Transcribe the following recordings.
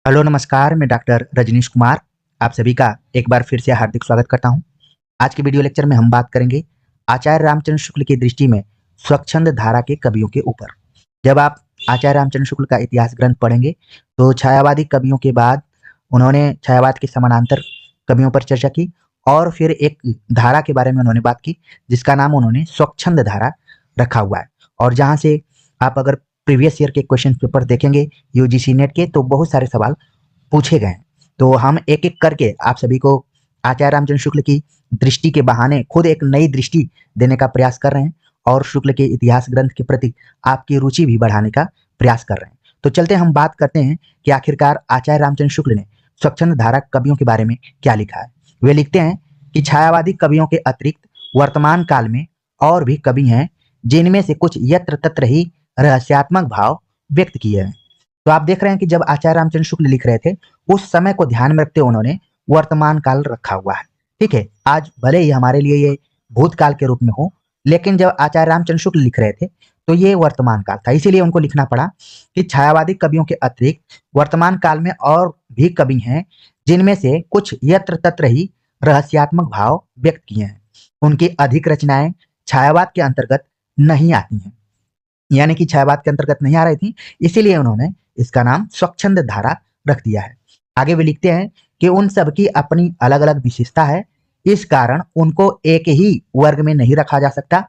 Hello नमस्कार, मैं doctor Rajneesh Kumar आप सभी का एक बार फिर से हार्दिक स्वागत करता हूं। आज के वीडियो लेक्चर में हम बात करेंगे आचार्य रामचंद्र शुक्ल की दृष्टि में स्वच्छंद धारा के कवियों के ऊपर। जब आप आचार्य रामचंद्र शुक्ल का इतिहास ग्रंथ पढ़ेंगे तो छायावादी कवियों के बाद उन्होंने छायावाद के समानांतर कवियों पर चर्चा की और फिर एक धारा के बारे में उन्होंने बात की जिसका नाम उन्होंने स्वच्छंद धारा रखा हुआ है। और जहाँ से आप अगर प्रीवियस ईयर के क्वेश्चन पेपर देखेंगे यूजीसी नेट के तो बहुत सारे सवाल पूछे गए हैं। तो हम एक एक करके आप सभी को आचार्य रामचंद्र शुक्ल की दृष्टि के बहाने खुद एक नई दृष्टि देने का प्रयास कर रहे हैं और शुक्ल के इतिहास ग्रंथ के प्रति आपकी रुचि भी बढ़ाने का प्रयास कर रहे हैं। तो चलते हम बात करते हैं कि आखिरकार आचार्य रामचंद्र शुक्ल ने स्वच्छंद धारा कवियों के बारे में क्या लिखा है। वे लिखते हैं कि छायावादी कवियों के अतिरिक्त वर्तमान काल में और भी कवि हैं जिनमें से कुछ यत्र तत्र ही रहस्यात्मक भाव व्यक्त किए हैं। तो आप देख रहे हैं कि जब आचार्य रामचंद्र शुक्ल लिख रहे थे उस समय को ध्यान में रखते उन्होंने वर्तमान काल रखा हुआ है। ठीक है, आज भले ही हमारे लिए ये भूतकाल के रूप में हो, लेकिन जब आचार्य रामचंद्र शुक्ल लिख रहे थे तो ये वर्तमान काल था, इसीलिए उनको लिखना पड़ा कि छायावादी कवियों के अतिरिक्त वर्तमान काल में और भी कवि हैं जिनमें से कुछ यत्र तत्र ही रहस्यात्मक भाव व्यक्त किए हैं। उनकी अधिक रचनाएं छायावाद के अंतर्गत नहीं आती हैं, यानी कि छायावाद के अंतर्गत नहीं आ रही थी, इसीलिए उन्होंने इसका नाम स्वच्छंद धारा रख दिया है। आगे वे लिखते हैं कि उन सबकी अपनी अलग अलग विशेषता है, इस कारण उनको एक ही वर्ग में नहीं रखा जा सकता।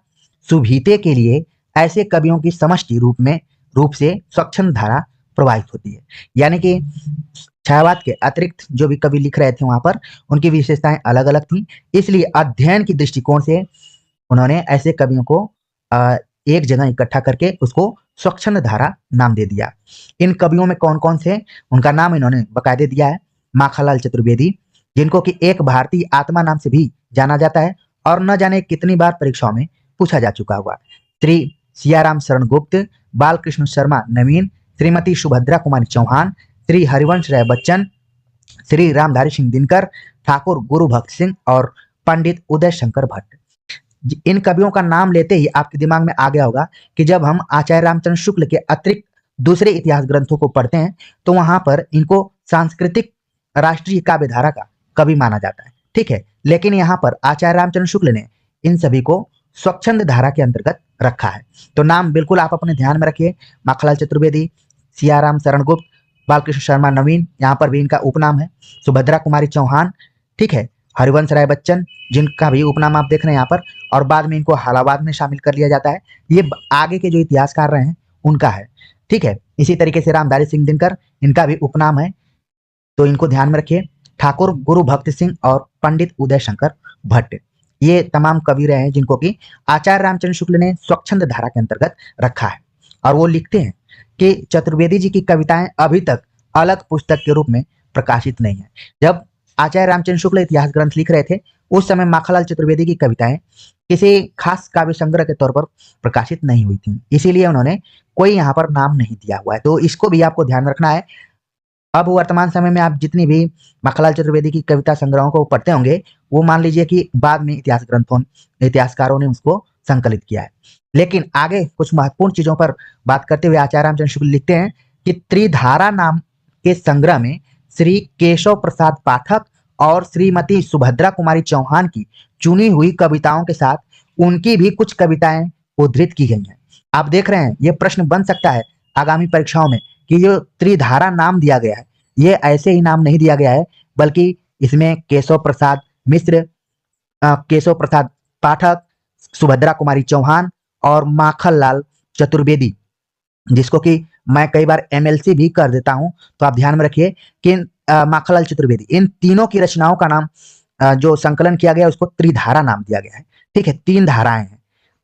सुभीते के लिए ऐसे कवियों की समष्टि रूप से स्वच्छंद धारा प्रवाहित होती है। यानी कि छायावाद के अतिरिक्त जो भी कवि लिख रहे थे वहां पर उनकी विशेषताएं अलग अलग थी, इसलिए अध्ययन की दृष्टिकोण से उन्होंने ऐसे कवियों को एक जगह इकट्ठा करके उसको स्वच्छंद धारा नाम दे दिया। इन कवियों में कौन कौन से उनका नाम इन्होंने बकायदे दिया है। माखनलाल चतुर्वेदी, जिनको कि एक भारतीय आत्मा नाम से भी जाना जाता है और न जाने कितनी बार परीक्षाओं में पूछा जा चुका हुआ। श्री सियाराम शरण गुप्त, बालकृष्ण शर्मा नवीन, श्रीमती सुभद्रा कुमारी चौहान, श्री हरिवंश राय बच्चन, श्री रामधारी सिंह दिनकर, ठाकुर गुरु भक्त सिंह और पंडित उदय शंकर भट्ट। इन कवियों का नाम लेते ही आपके दिमाग में आ गया होगा कि जब हम आचार्य रामचंद्र शुक्ल के अतिरिक्त दूसरे इतिहास ग्रंथों को पढ़ते हैं तो वहां पर इनको सांस्कृतिक राष्ट्रीय काव्य धारा का कवि माना जाता है। ठीक है, लेकिन यहाँ पर आचार्य रामचंद्र शुक्ल ने इन सभी को स्वच्छंद धारा के अंतर्गत रखा है। तो नाम बिल्कुल आप अपने ध्यान में रखिए, माखनलाल चतुर्वेदी, सियाराम शरण गुप्त, बालकृष्ण शर्मा नवीन, यहाँ पर भी इनका उपनाम है, सुभद्रा कुमारी चौहान, ठीक है, हरिवंश राय बच्चन जिनका भी उपनाम आप देख रहे हैं यहाँ पर, और बाद में इनको हालाबाद में शामिल कर लिया जाता है। ये आगे के जो इतिहासकार रहे हैं उनका है। ठीक है, इसी तरीके से रामधारी सिंह दिनकर, इनका भी उपनाम है, तो इनको ध्यान में रखिए। ठाकुर गुरु भक्त सिंह और पंडित उदय शंकर भट्ट, ये तमाम कवि रहे हैं जिनको कि आचार्य रामचंद्र शुक्ल ने स्वच्छंद धारा के अंतर्गत रखा है। और वो लिखते हैं कि चतुर्वेदी जी की कविताएं अभी तक अलग पुस्तक के रूप में प्रकाशित नहीं है। जब आचार्य रामचंद्र शुक्ल इतिहास ग्रंथ लिख रहे थे उस समय माखनलाल चतुर्वेदी की कविताएं किसी खास काव्य संग्रह के तौर पर प्रकाशित नहीं हुई थी, इसीलिए उन्होंने कोई यहाँ पर नाम नहीं दिया हुआ है। तो इसको भी आपको ध्यान रखना है। अब वर्तमान समय में आप जितनी भी माखनलाल चतुर्वेदी की कविता संग्रहों को पढ़ते होंगे वो मान लीजिए कि बाद में इतिहासकारों ने उसको संकलित किया है। लेकिन आगे कुछ महत्वपूर्ण चीजों पर बात करते हुए आचार्य रामचंद्र शुक्ल लिखते हैं कि त्रिधारा नाम के संग्रह में श्री केशव प्रसाद पाठक और श्रीमती सुभद्रा कुमारी चौहान की चुनी हुई कविताओं के साथ उनकी भी कुछ कविताएं उद्धृत की गई हैं। आप देख रहे हैं, ये प्रश्न बन सकता है आगामी परीक्षाओं में कि जो त्रिधारा नाम दिया गया है ये ऐसे ही नाम नहीं दिया गया है, बल्कि इसमें केशव प्रसाद मिश्र, केशव प्रसाद पाठक, सुभद्रा कुमारी चौहान और माखनलाल चतुर्वेदी, जिसको कि मैं कई बार एमएलसी भी कर देता हूं, तो आप ध्यान में रखिए कि माखनलाल चतुर्वेदी, इन तीनों की रचनाओं का नाम जो संकलन किया गया उसको त्रिधारा नाम दिया गया है। ठीक है, 3 धाराएं हैं,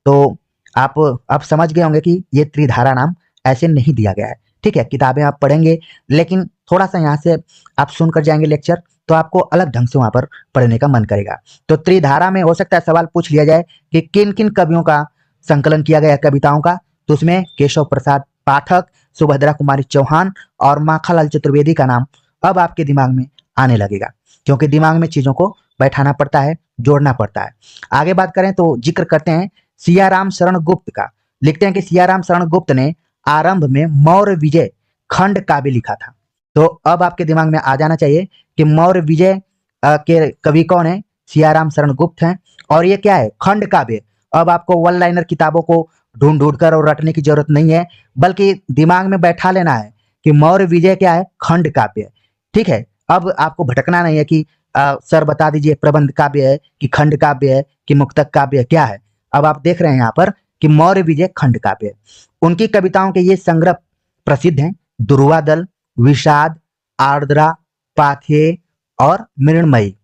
तो आप समझ गए होंगे कि ये त्रिधारा नाम ऐसे नहीं दिया गया है। ठीक है, किताबें आप पढ़ेंगे लेकिन थोड़ा सा यहाँ से आप सुनकर जाएंगे लेक्चर तो आपको अलग ढंग से वहां पर पढ़ने का मन करेगा। तो त्रिधारा में हो सकता है सवाल पूछ लिया जाए कि किन किन कवियों का संकलन किया गया कविताओं का, तो उसमें केशव प्रसाद पाठक, सुभद्रा कुमारी चौहान और माखनलाल चतुर्वेदी का नाम अब आपके दिमाग में आने लगेगा, क्योंकि दिमाग में चीजों को बैठाना पड़ता है, जोड़ना पड़ता है। आगे बात करें तो जिक्र करते हैं सियाराम शरण गुप्त का। लिखते हैं कि सियाराम शरण गुप्त ने आरंभ में मौर्य विजय खंड काव्य लिखा था। तो अब आपके दिमाग में आ जाना चाहिए कि मौर्य विजय के कवि कौन है, सियाराम शरण गुप्त हैं। और ये क्या है, खंड काव्य। अब आपको वन लाइनर किताबों को ढूंढ ढूंढ कर और रटने की जरूरत नहीं है, बल्कि दिमाग में बैठा लेना है कि मौर्य विजय क्या है, खंड काव्य है। ठीक है, अब आपको भटकना नहीं है कि सर बता दीजिए प्रबंध काव्य है कि खंड काव्य है कि मुक्तक काव्य है, क्या है। अब आप देख रहे हैं यहाँ पर कि मौर्य विजय खंड काव्य है। उनकी कविताओं के ये संग्रह प्रसिद्ध हैं, दुर्वादल, विषाद, आर्द्रा, पाथेय और मृण्मयी।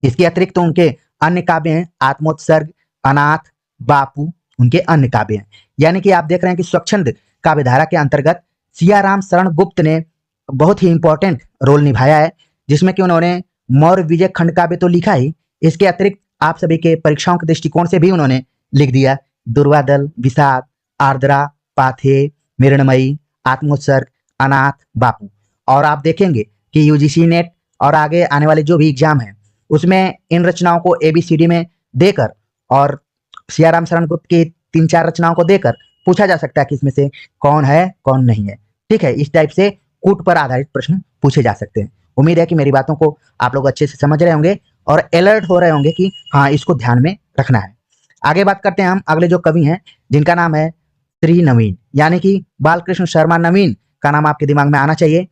इसके अतिरिक्त तो उनके अन्य काव्य हैं, आत्मोत्सर्ग, अनाथ, बापू, उनके अन्य काव्य हैं। यानी कि आप देख रहे हैं कि स्वच्छंद काव्यधारा के अंतर्गत सियाराम शरण गुप्त ने बहुत ही इंपॉर्टेंट रोल निभाया है, जिसमें कि उन्होंने मौर्य विजय खंड काव्य तो लिखा ही, इसके अतिरिक्त आप सभी के परीक्षाओं के दृष्टिकोण से भी उन्होंने लिख दिया दुर्वादल, विषाद, आर्द्रा, पाथेय, मृण्मयी, आत्मोत्सर्ग, अनाथ, बापू। और आप देखेंगे कि यूजीसी नेट और आगे आने वाले जो भी एग्जाम है उसमें इन रचनाओं को एबीसीडी में देकर और सियाराम शरण गुप्त की 3-4 रचनाओं को देकर पूछा जा सकता है कि इसमें से कौन है कौन नहीं है। ठीक है, इस टाइप से कूट पर आधारित प्रश्न पूछे जा सकते हैं। उम्मीद है कि मेरी बातों को आप लोग अच्छे से समझ रहे होंगे और अलर्ट हो रहे होंगे कि हाँ, इसको ध्यान में रखना है। आगे बात करते हैं हम अगले जो कवि हैं, जिनका नाम है श्री नवीन, यानी कि बालकृष्ण शर्मा नवीन का नाम आपके दिमाग में आना चाहिए।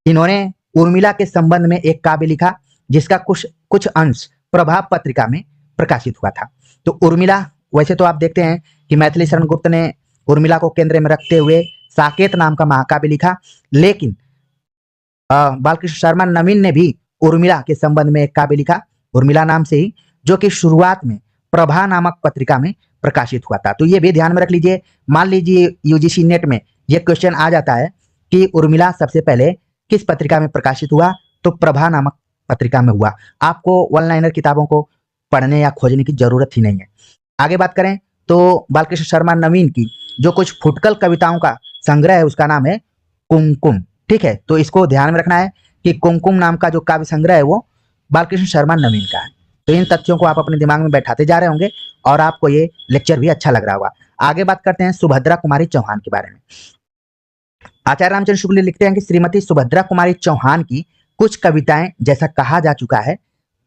इन्होंने उर्मिला के संबंध में एक काव्य लिखा, जिसका कुछ कुछ अंश प्रभाव पत्रिका में प्रकाशित हुआ था। तो उर्मिला, वैसे तो आप देखते हैं कि मैथिली शरण गुप्त ने उर्मिला को केंद्र में रखते हुए साकेत नाम का महाकाव्य लिखा, लेकिन बालकृष्ण शर्मा नवीन ने भी उर्मिला के संबंध में एक काव्य लिखा, उर्मिला नाम से ही, जो कि शुरुआत में प्रभा नामक पत्रिका में प्रकाशित हुआ था। तो ये भी ध्यान में रख लीजिए। मान लीजिए यूजीसी नेट में ये क्वेश्चन आ जाता है कि उर्मिला सबसे पहले किस पत्रिका में प्रकाशित हुआ, तो प्रभा नामक पत्रिका में हुआ। आपको वन लाइनर किताबों को पढ़ने या खोजने की जरूरत ही नहीं है। आगे बात करें तो बालकृष्ण शर्मा नवीन की जो कुछ फुटकल कविताओं का संग्रह है उसका नाम है कुमकुम। ठीक है, तो इसको ध्यान में रखना है कि कुमकुम नाम का जो काव्य संग्रह है वो बालकृष्ण शर्मा नवीन का है। तो इन तथ्यों को आप अपने दिमाग में बैठाते जा रहे होंगे और आपको ये लेक्चर भी अच्छा लग रहा होगा। आगे बात करते हैं सुभद्रा कुमारी चौहान के बारे में। आचार्य रामचंद्र शुक्ल लिखते हैं कि श्रीमती सुभद्रा कुमारी चौहान की कुछ कविताएं, जैसा कहा जा चुका है,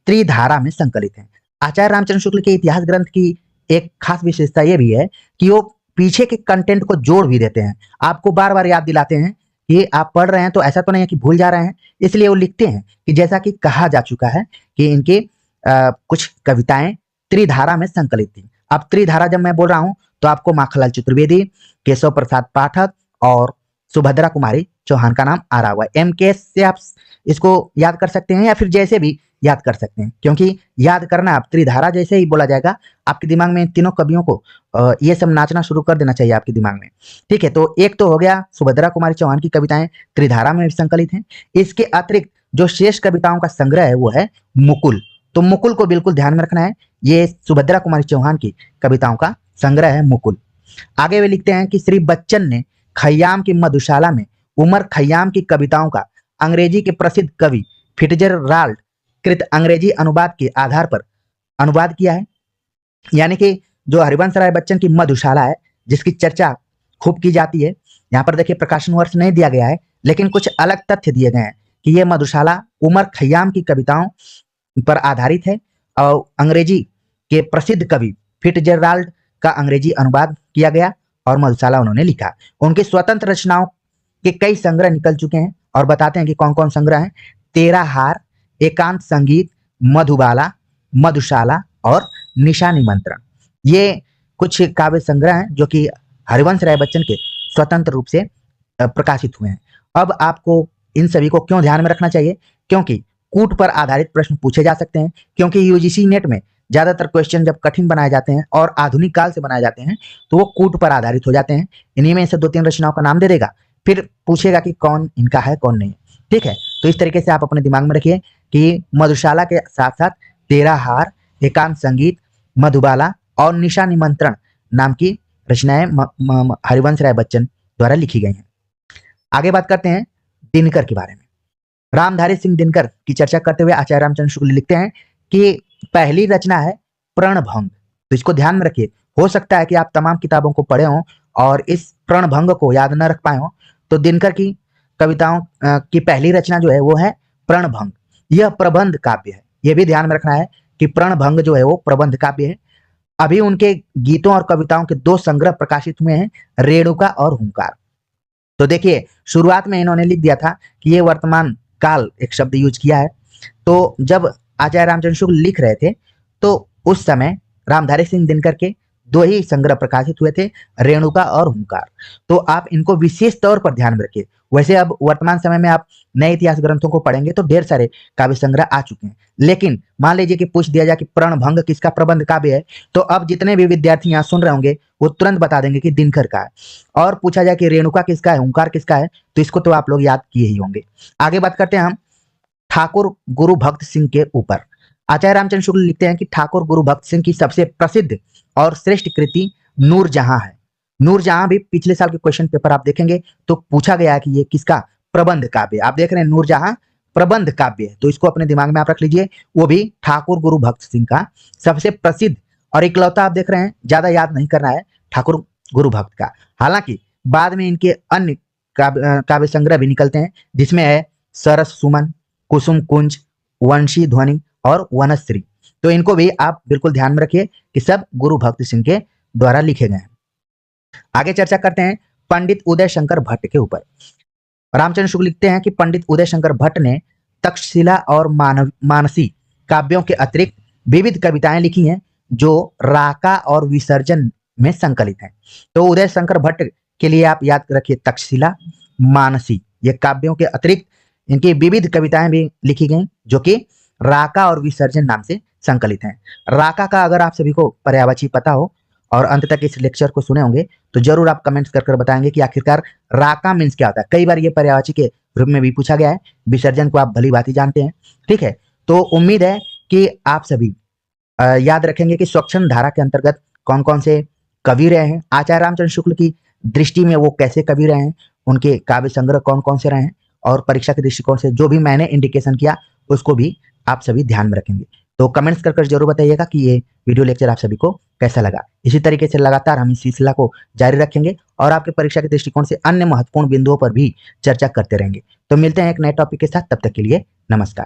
त्रिधारा में संकलित हैं। आचार्य रामचंद्र शुक्ल के इतिहास ग्रंथ की एक खास विशेषता यह भी है कि वो पीछे के कंटेंट को जोड़ भी देते हैं, आपको बार बार याद दिलाते हैं कि आप पढ़ रहे हैं तो ऐसा तो नहीं है कि भूल जा रहे हैं। इसलिए वो लिखते हैं कि जैसा कि कहा जा चुका है कि इनके कुछ कविताएं त्रिधारा में संकलित थी। अब त्रिधारा जब मैं बोल रहा हूं तो आपको माखनलाल चतुर्वेदी, केशव प्रसाद पाठक और सुभद्रा कुमारी चौहान का नाम आ रहा हुआ है। एमके से आप इसको याद कर सकते हैं या फिर जैसे भी याद कर सकते हैं, क्योंकि याद करना, आप त्रिधारा जैसे ही बोला जाएगा आपके दिमाग में इन तीनों कवियों को ये सब नाचना शुरू कर देना चाहिए आपके दिमाग में। ठीक है, तो एक तो हो गया सुभद्रा कुमारी चौहान की कविताएं त्रिधारा में संकलित हैं। इसके अतिरिक्त जो शेष कविताओं का संग्रह है वो है मुकुल। तो मुकुल को बिल्कुल ध्यान में रखना है, ये सुभद्रा कुमारी चौहान की कविताओं का संग्रह है मुकुल। आगे वे लिखते हैं कि श्री बच्चन ने खयाम की मधुशाला में उमर खयाम की कविताओं का अंग्रेजी के प्रसिद्ध कवि फिट्जरराल्ड कृत अंग्रेजी अनुवाद के आधार पर अनुवाद किया है। यानी कि जो हरिवंश राय बच्चन की मधुशाला है, जिसकी चर्चा खूब की जाती है, यहाँ पर देखिए प्रकाशन वर्ष नहीं दिया गया है, लेकिन कुछ अलग तथ्य दिए गए हैं कि यह मधुशाला उमर खयाम की कविताओं पर आधारित है और अंग्रेजी के प्रसिद्ध कवि फिट्जरराल्ड का अंग्रेजी अनुवाद किया गया और मधुशाला उन्होंने लिखा। उनकी स्वतंत्र रचनाओं के कई संग्रह निकल चुके हैं और बताते हैं कि कौन कौन संग्रह हैं। तेरा हार, एकांत संगीत, मधुबाला, मधुशाला और निशा निमंत्रण, ये कुछ काव्य संग्रह हैं जो कि हरिवंश राय बच्चन के स्वतंत्र रूप से प्रकाशित हुए हैं। अब आपको इन सभी को क्यों ध्यान में रखना चाहिए, क्योंकि कूट पर आधारित प्रश्न पूछे जा सकते हैं। क्योंकि यूजीसी नेट में ज्यादातर क्वेश्चन जब कठिन बनाए जाते हैं और आधुनिक काल से बनाए जाते हैं तो वो कूट पर आधारित हो जाते हैं। इन्हीं में से 2-3 रचनाओं का नाम दे देगा, फिर पूछेगा कि कौन इनका है कौन नहीं। ठीक है, तो इस तरीके से आप अपने दिमाग में रखिए कि मधुशाला के साथ साथ तेरा हार, एकांत संगीत, मधुबाला और निशा निमंत्रण नाम की रचनाएं हरिवंश राय बच्चन द्वारा लिखी गई हैं। आगे बात करते हैं दिनकर के बारे में। रामधारी सिंह दिनकर की चर्चा करते हुए आचार्य रामचंद्र शुक्ल लिखते हैं कि पहली रचना है प्रणभंग। तो इसको ध्यान में रखिए, हो सकता है कि आप तमाम किताबों को पढ़े हों और इस प्रणभंग को याद न रख पाए हों। तो दिनकर की कविताओं की पहली रचना जो है वो है प्रणभंग। यह प्रबंध काव्य है। यह भी ध्यान में रखना है कि प्रणभंग जो है वो प्रबंध काव्य है। अभी उनके गीतों और कविताओं के 2 संग्रह प्रकाशित हुए हैं, रेणुका और हुंकार। तो देखिए, शुरुआत में इन्होंने लिख दिया था कि ये वर्तमान काल एक शब्द यूज किया है। तो जब आचार्य रामचंद्र शुक्ल लिख रहे थे तो उस समय रामधारी सिंह दिनकर के 2 ही संग्रह प्रकाशित हुए थे, रेणुका और हुंकार। तो आप इनको विशेष तौर पर ध्यान में रखिए। वैसे अब वर्तमान समय में आप नए इतिहास ग्रंथों को पढ़ेंगे तो ढेर सारे काव्य संग्रह आ चुके हैं, लेकिन मान लीजिए कि पूछ दिया जाए कि प्रणभंग किसका प्रबंध काव्य है, तो अब जितने भी विद्यार्थी यहाँ सुन रहे होंगे वो तुरंत बता देंगे कि दिनकर का है। और पूछा जाए कि रेणुका किसका है, हुंकार किसका है, तो इसको तो आप लोग याद किए ही होंगे। आगे बात करते हैं हम ठाकुर गुरु भक्त सिंह के ऊपर। आचार्य रामचंद्र शुक्ल लिखते हैं कि ठाकुर गुरु भक्त सिंह की सबसे प्रसिद्ध और श्रेष्ठ कृति नूरजहां है। नूरजहां भी पिछले साल के क्वेश्चन पेपर आप देखेंगे तो पूछा गया है कि ये किसका प्रबंध काव्य। आप देख रहे हैं नूरजहां प्रबंध काव्य है, तो इसको अपने दिमाग में आप रख लीजिए। वो भी ठाकुर गुरु भक्त सिंह का सबसे प्रसिद्ध और इकलौता, आप देख रहे हैं, ज्यादा याद नहीं करना है, ठाकुर गुरु भक्त का। हालांकि बाद में इनके अन्य काव्य संग्रह भी निकलते हैं, जिसमें है सरस सुमन, कुसुम कुंज, वंशी ध्वनि और वनश्री। तो इनको भी आप बिल्कुल ध्यान में रखिए कि सब गुरु भक्त सिंह के द्वारा लिखे गए हैं। आगे चर्चा करते हैं पंडित उदय शंकर भट्ट के ऊपर। रामचंद्र शुक्ल लिखते हैं कि पंडित उदय शंकर भट्ट ने तक्षशिला और मानसी काव्यों के अतिरिक्त विविध कविताएं लिखी हैं जो राका और विसर्जन में संकलित हैं। तो उदय शंकर भट्ट के लिए आप याद रखिए तक्षशिला, मानसी, ये काव्यों के अतिरिक्त इनकी विविध कविताएं भी लिखी गई जो कि राका और विसर्जन नाम से संकलित हैं। राका का अगर आप सभी को पर्यायवाची पता हो और अंत तक इस लेक्चर को सुने होंगे तो जरूर आप कमेंट्स कर बताएंगे कि आखिरकार राका मीन्स क्या होता है। कई बार ये पर्यायवाची के रूप में भी पूछा गया है। विसर्जन को आप भली भांति जानते हैं, ठीक है। तो उम्मीद है कि आप सभी याद रखेंगे कि स्वच्छंद धारा के अंतर्गत कौन कौन से कवि रहे हैं, आचार्य रामचंद्र शुक्ल की दृष्टि में वो कैसे कवि रहे हैं, उनके काव्य संग्रह कौन कौन से रहे हैं, और परीक्षा के दृष्टिकोण से जो भी मैंने इंडिकेशन किया उसको भी आप सभी ध्यान में रखेंगे। तो कमेंट्स कर जरूर बताइएगा कि ये वीडियो लेक्चर आप सभी को कैसा लगा। इसी तरीके से लगातार हम इस सिलसिला को जारी रखेंगे और आपके परीक्षा के दृष्टिकोण से अन्य महत्वपूर्ण बिंदुओं पर भी चर्चा करते रहेंगे। तो मिलते हैं एक नए टॉपिक के साथ, तब तक के लिए नमस्कार।